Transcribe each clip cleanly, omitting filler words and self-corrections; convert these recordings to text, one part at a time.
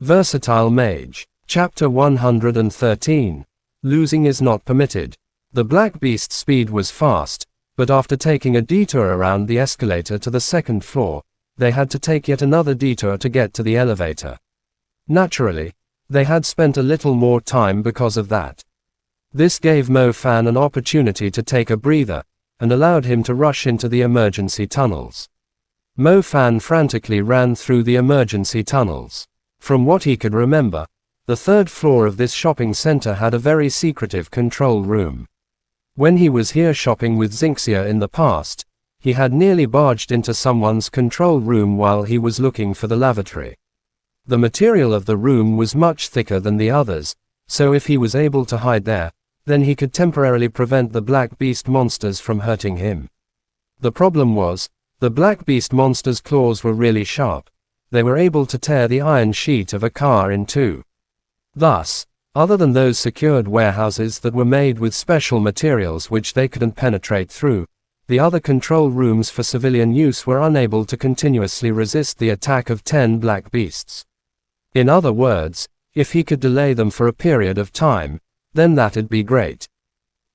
Versatile Mage. Chapter 113. Losing is not permitted. The Black Beast's speed was fast, but after taking a detour around the escalator to the second floor, they had to take yet another detour to get to the elevator. Naturally, they had spent a little more time because of that. This gave Mo Fan an opportunity to take a breather, and allowed him to rush into the emergency tunnels. Mo Fan frantically ran through the emergency tunnels. From what he could remember, the third floor of this shopping center had a very secretive control room. When he was here shopping with Xinxia in the past, he had nearly barged into someone's control room while he was looking for the lavatory. The material of the room was much thicker than the others, so if he was able to hide there, then he could temporarily prevent the Black Beast monsters from hurting him. The problem was, the Black Beast monsters' claws were really sharp. They were able to tear the iron sheet of a car in two. Thus, other than those secured warehouses that were made with special materials which they couldn't penetrate through, the other control rooms for civilian use were unable to continuously resist the attack of 10 Black Beasts. In other words, if he could delay them for a period of time, then that'd be great.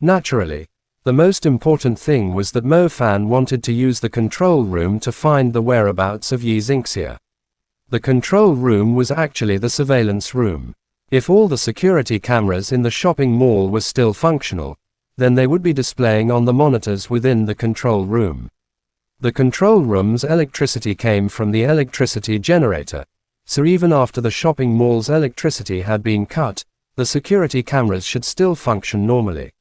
Naturally, the most important thing was that Mo Fan wanted to use the control room to find the whereabouts of Yi Xinxia. The control room was actually the surveillance room. If all the security cameras in the shopping mall were still functional, then they would be displaying on the monitors within the control room. The control room's electricity came from the electricity generator, so even after the shopping mall's electricity had been cut, the security cameras should still function normally.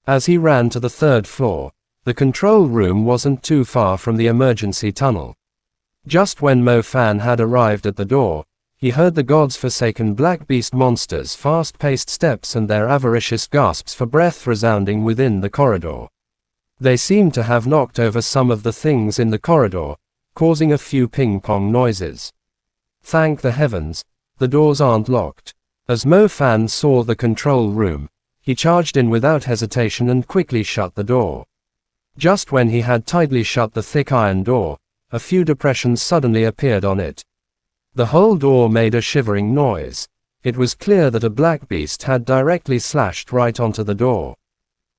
As he ran to the third floor, the control room wasn't too far from the emergency tunnel. Just when Mo Fan had arrived at the door, he heard the god's-forsaken Black Beast monsters' fast-paced steps and their avaricious gasps for breath resounding within the corridor. They seemed to have knocked over some of the things in the corridor, causing a few ping-pong noises. Thank the heavens, the doors aren't locked. As Mo Fan saw the control room, he charged in without hesitation and quickly shut the door. Just when he had tightly shut the thick iron door, a few depressions suddenly appeared on it. The whole door made a shivering noise. It was clear that a Black Beast had directly slashed right onto the door.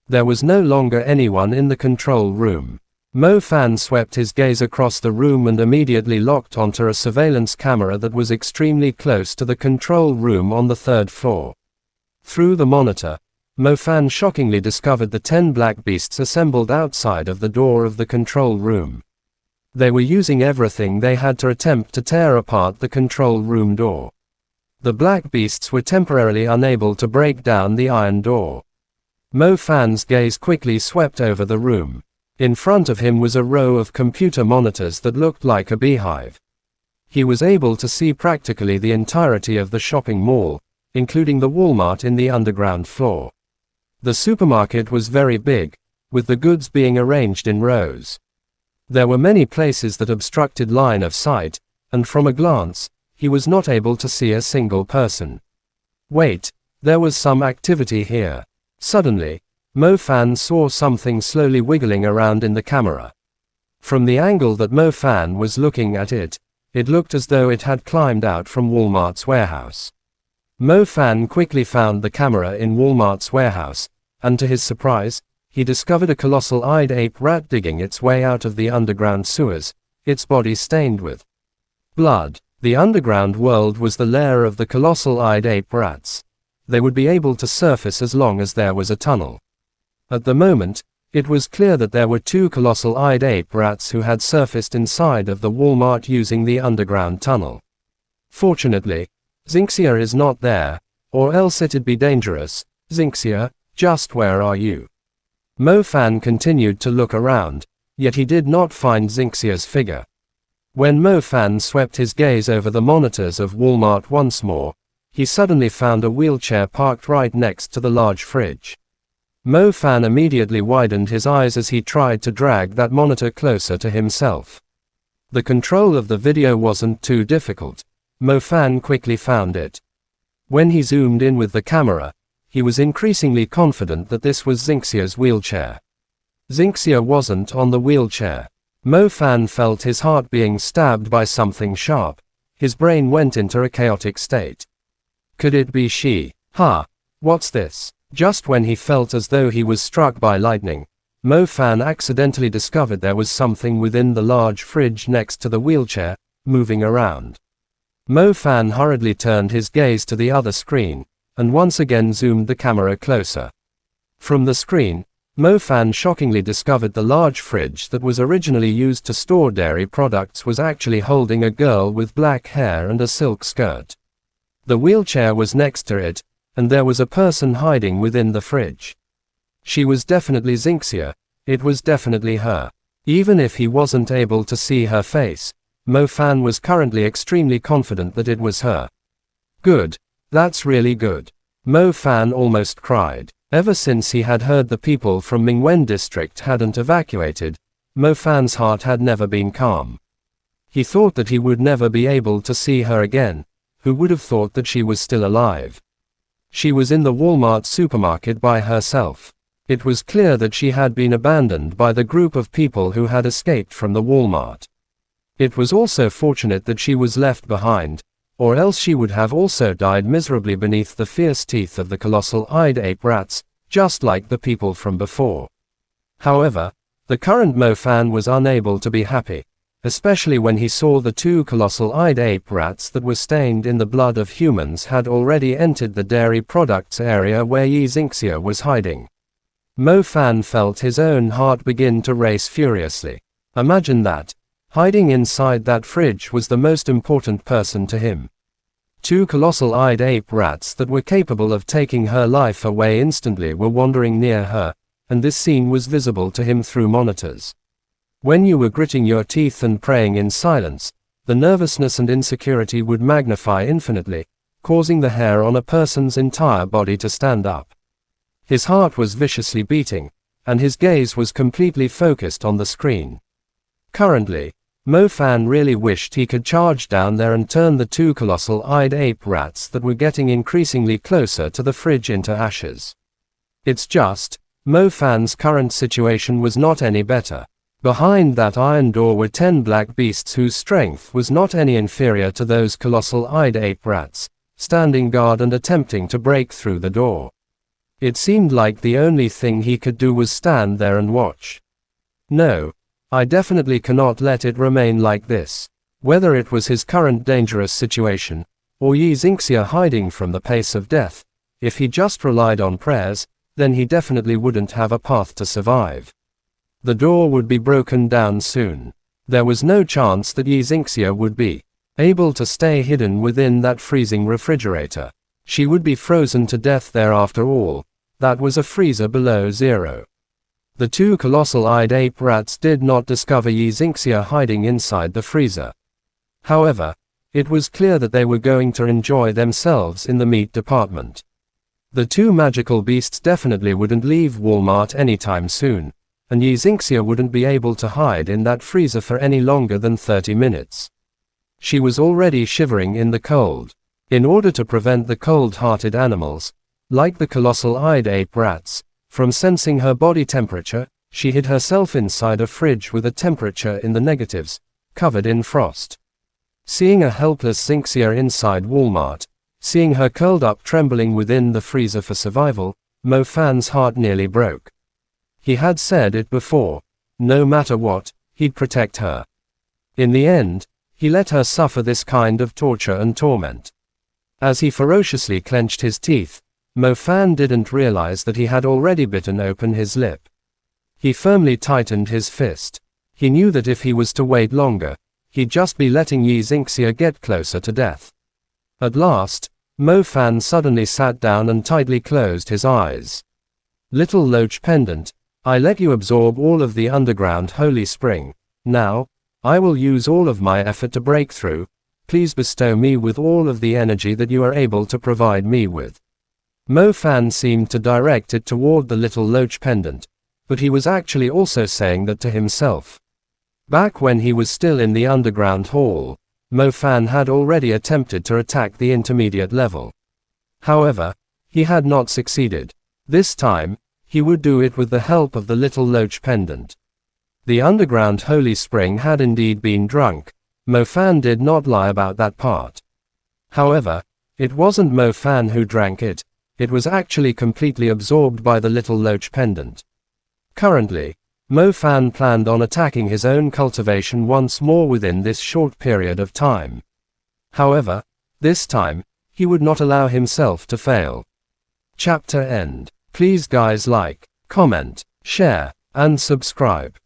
There was no longer anyone in the control room. Mo Fan swept his gaze across the room and immediately locked onto a surveillance camera that was extremely close to the control room on the third floor. Through the monitor, Mo Fan shockingly discovered the 10 Black Beasts assembled outside of the door of the control room. They were using everything they had to attempt to tear apart the control room door. The Black Beasts were temporarily unable to break down the iron door. Mo Fan's gaze quickly swept over the room. In front of him was a row of computer monitors that looked like a beehive. He was able to see practically the entirety of the shopping mall, including the Walmart in the underground floor. The supermarket was very big, with the goods being arranged in rows. There were many places that obstructed line of sight, and from a glance, he was not able to see a single person. Wait, there was some activity here. Suddenly, Mo Fan saw something slowly wiggling around in the camera. From the angle that Mo Fan was looking at it, it looked as though it had climbed out from Walmart's warehouse. Mo Fan quickly found the camera in Walmart's warehouse, and to his surprise, he discovered a colossal-eyed ape rat digging its way out of the underground sewers, its body stained with blood. The underground world was the lair of the colossal-eyed ape rats. They would be able to surface as long as there was a tunnel. At the moment, it was clear that there were 2 colossal-eyed ape rats who had surfaced inside of the Walmart using the underground tunnel. Fortunately, Xinxia is not there, or else it'd be dangerous. Xinxia, just where are you? Mo Fan continued to look around, yet he did not find Xinxia's figure. When Mo Fan swept his gaze over the monitors of Walmart once more, he suddenly found a wheelchair parked right next to the large fridge. Mo Fan immediately widened his eyes as he tried to drag that monitor closer to himself. The control of the video wasn't too difficult. Mo Fan quickly found it. When he zoomed in with the camera, he was increasingly confident that this was Xinxia's wheelchair. Xinxia wasn't on the wheelchair. Mo Fan felt his heart being stabbed by something sharp, his brain went into a chaotic state. Could it be she? What's this? Just when he felt as though he was struck by lightning, Mo Fan accidentally discovered there was something within the large fridge next to the wheelchair, moving around. Mo Fan hurriedly turned his gaze to the other screen, and once again zoomed the camera closer. From the screen, Mo Fan shockingly discovered the large fridge that was originally used to store dairy products was actually holding a girl with black hair and a silk skirt. The wheelchair was next to it, and there was a person hiding within the fridge. She was definitely Xinxia. It was definitely her. Even if he wasn't able to see her face, Mo Fan was currently extremely confident that it was her. Good. That's really good. Mo Fan almost cried. Ever since he had heard the people from Mingwen district hadn't evacuated, Mo Fan's heart had never been calm. He thought that he would never be able to see her again. Who would have thought that she was still alive? She was in the Walmart supermarket by herself. It was clear that she had been abandoned by the group of people who had escaped from the Walmart. It was also fortunate that she was left behind, or else she would have also died miserably beneath the fierce teeth of the colossal-eyed ape rats, just like the people from before. However, the current Mo Fan was unable to be happy, especially when he saw the two colossal-eyed ape rats that were stained in the blood of humans had already entered the dairy products area where Yi Xinxia was hiding. Mo Fan felt his own heart begin to race furiously. Imagine that. Hiding inside that fridge was the most important person to him. Two colossal-eyed ape rats that were capable of taking her life away instantly were wandering near her, and this scene was visible to him through monitors. When you were gritting your teeth and praying in silence, the nervousness and insecurity would magnify infinitely, causing the hair on a person's entire body to stand up. His heart was viciously beating, and his gaze was completely focused on the screen. Currently, Mo Fan really wished he could charge down there and turn the two colossal-eyed ape rats that were getting increasingly closer to the fridge into ashes. It's just, Mo Fan's current situation was not any better. Behind that iron door were 10 black beasts whose strength was not any inferior to those colossal-eyed ape rats, standing guard and attempting to break through the door. It seemed like the only thing he could do was stand there and watch. No. I definitely cannot let it remain like this. Whether it was his current dangerous situation, or Yi Xinxia hiding from the pace of death, if he just relied on prayers, then he definitely wouldn't have a path to survive. The door would be broken down soon. There was no chance that Yi Xinxia would be able to stay hidden within that freezing refrigerator. She would be frozen to death there after all. That was a freezer below zero. The two colossal-eyed ape rats did not discover Yi Xinxia hiding inside the freezer. However, it was clear that they were going to enjoy themselves in the meat department. The two magical beasts definitely wouldn't leave Walmart anytime soon, and Yi Xinxia wouldn't be able to hide in that freezer for any longer than 30 minutes. She was already shivering in the cold. In order to prevent the cold-hearted animals, like the colossal-eyed ape rats, from sensing her body temperature, she hid herself inside a fridge with a temperature in the negatives, covered in frost. Seeing a helpless Xinxia inside Walmart, seeing her curled up trembling within the freezer for survival, Mo Fan's heart nearly broke. He had said it before. No matter what, he'd protect her. In the end, he let her suffer this kind of torture and torment. As he ferociously clenched his teeth, Mo Fan didn't realize that he had already bitten open his lip. He firmly tightened his fist. He knew that if he was to wait longer, he'd just be letting Yi Xinxia get closer to death. At last, Mo Fan suddenly sat down and tightly closed his eyes. Little Loach Pendant, I let you absorb all of the underground holy spring. Now, I will use all of my effort to break through. Please bestow me with all of the energy that you are able to provide me with. Mo Fan seemed to direct it toward the little Loach Pendant, but he was actually also saying that to himself. Back when he was still in the underground hall, Mo Fan had already attempted to attack the intermediate level. However, he had not succeeded. This time, he would do it with the help of the little Loach Pendant. The underground holy spring had indeed been drunk, Mo Fan did not lie about that part. However, it wasn't Mo Fan who drank it. It was actually completely absorbed by the little loach pendant. Currently, Mo Fan planned on attacking his own cultivation once more within this short period of time. However, this time, he would not allow himself to fail. Chapter end. Please guys like, comment, share, and subscribe.